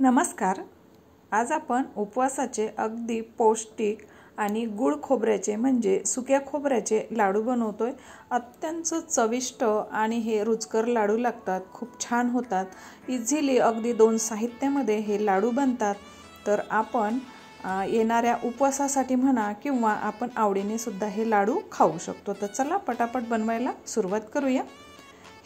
नमस्कार। आज आपण उपवासाचे अगदी पौष्टिक आणि गुळ खोबऱ्याचे म्हणजे सुक्या खोबऱ्याचे लाडू बनवतोय। अत्यंत चविष्ट आणि हे रुचकर लाडू लागतात, खूप छान होतात। इझिली अगदी 2 साहित्यामध्ये हे लाडू बनतात। तर आपण येणाऱ्या उपवासासाठी म्हणा किंवा आपण आवडीने सुद्धा हे लाडू खाऊ शकतो। तर चला पटापट बनवायला सुरुवात करूया।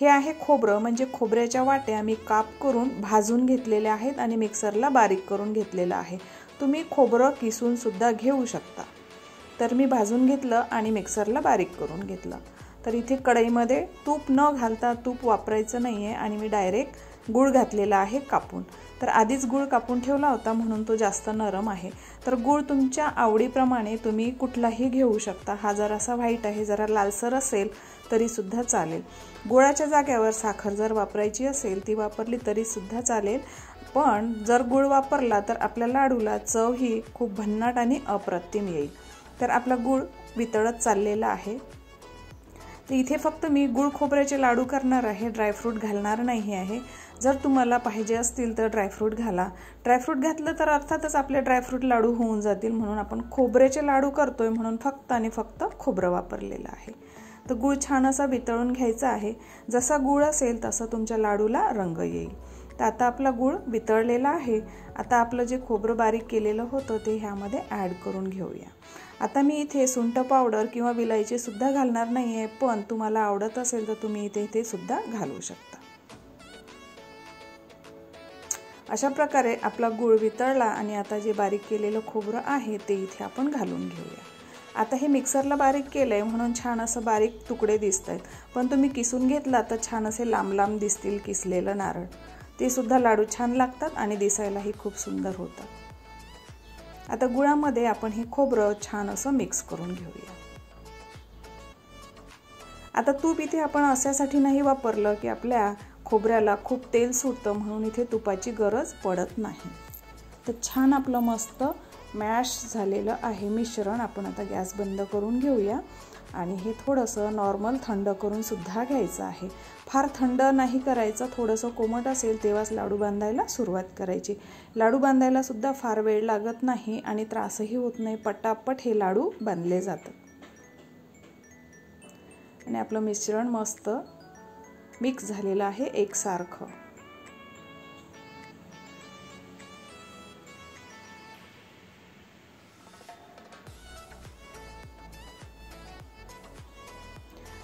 हे आहे खोबरं, म्हणजे खोबऱ्याच्या वाट्या मी काप करून भाजून घेतलेल्या आहेत आणि मिक्सरला बारीक करून घेतलेलं आहे। तुम्ही खोबरं किसून सुद्धा घेऊ शकता। तर मी भाजून घेतलं आणि मिक्सरला बारीक करून घेतलं। तर इथे कढईमध्ये तूप न घालता, तूप वापरायचं नाहीये आणि मी डायरेक्ट गूळ घातलेला आहे कापून। तर आधीच गूळ कापून ठेवला होता म्हणून तो जास्त नरम आहे। तर गूळ तुमच्या आवडीप्रमाणे तुम्ही कुठलाही घेऊ शकता। हा जरासा व्हाईट आहे, जरा लालसर असेल तरी सुद्धा चालेल। गुळाच्या जागेवर साखर जर वापरायची असेल ती वापरली तरी सुद्धा चालेल, पण जर गूळ वापरला तर आपल्या लाडूला चव ही खूप भन्नाट आणि अप्रतिम येईल। तर आपला गूळ वितळत चाललेला आहे। तर इथे फक्त मी गूळ खोबऱ्याचे लाडू करणार आहे, ड्रायफ्रूट घालणार नाही आहे। जर तुम्हाला पाहिजे असतील तर ड्रायफ्रूट घाला। ड्रायफ्रूट घातलं तर अर्थातच आपले ड्रायफ्रूट लाडू होऊन जातील, म्हणून आपण खोबऱ्याचे लाडू करतोय म्हणून फक्त आणि फक्त खोबरं वापरलेलं आहे। तर गूळ छान असा वितळून घ्यायचा आहे। जसा गूळ असेल तसा तुमच्या लाडूला रंग येईल। तर आता आपला गूळ वितळलेला आहे। आता आपलं जे खोबरं बारीक केलेलं होतं ते ह्यामध्ये ॲड करून घेऊया। आता मी इथे सुंठ पावडर किंवा विलायची सुद्धा घालणार नाही आहे, पण तुम्हाला आवडत असेल तर तुम्ही इथे ते सुद्धा घालू शकता। अशा प्रकारे आपला गूळ वितळला आणि आता जे बारीक केलेलं खोबरं आहे ते इथे आपण घालून घेऊया। आता हे मिक्सरला बारीक केलंय म्हणून छान असं बारीक तुकडे दिसतायत, पण तुम्ही किसून घेतला तर छान असे लांब लांब दिसतील किसलेलं नारळ। ते सुद्धा लाडू छान लागतात आणि दिसायलाही खूप सुंदर होतात। आता गुळामध्ये आपण हे खोबरं छान असं मिक्स करून घेऊया। आता तूप इथे आपण अशासाठी नाही वापरलं की आपल्या खोबऱ्याला खूप तेल सुटतं, म्हणून इथे तुपाची गरज पडत नाही। तर छान आपलं मस्त मॅश झालेलं आहे मिश्रण। आपण आता गॅस बंद करून घेऊया आणि हे थोडंसं नॉर्मल थंड करून सुद्धा घ्यायचं आहे। फार थंड नाही करायचं, थोडंसं कोमट असेल तेव्हाच लाडू बांधायला सुरुवात करायची। लाडू बांधायला सुद्धा फार वेळ लागत नाही आणि त्रासही होत नाही, पटापट हे लाडू बांधले जातात। आणि आपलं मिश्रण मस्त मिक्स झालेलं आहे एकसारखं।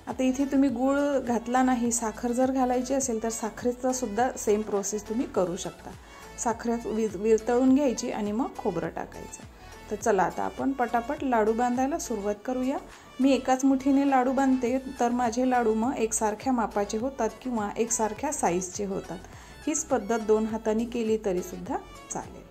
आता इथे तुम्ही गूळ घातला नाही, साखर जर घालायची असेल तर साखरेचा सुद्धा सेम प्रोसेस तुम्ही करू शकता। साखर वितळून घ्यायची आणि मग खोबरं टाकायचं। तर चला आता आपण पटापट लाडू बांधायला सुरुवात करूया। मी एकाच मुठीने लाडू बांधते तर माझे लाडू मग एकसारख्या मापाचे होतात किंवा एकसारख्या साईजचे होतात। हीच पद्धत 2 हातांनी केली तरी सुद्धा चालेल।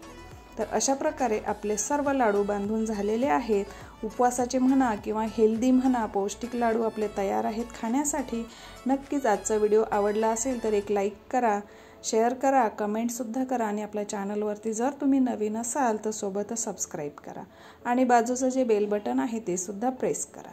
तर अशा प्रकारे आपले सर्व लाडू बांधून झालेले आहेत। उपवासाचे म्हणा किंवा हेल्दी म्हणा, पौष्टिक लाडू आपले तयार आहेत खाण्यासाठी। नक्कीच आजचा व्हिडिओ आवडला असेल तर एक लाईक करा, शेअर करा, कमेंट सुद्धा करा आणि आपल्या चॅनलवरती जर तुम्ही नवीन असाल तर सोबतच सबस्क्राईब करा आणि बाजूचं जे बेल बटन आहे ते सुद्धा प्रेस करा।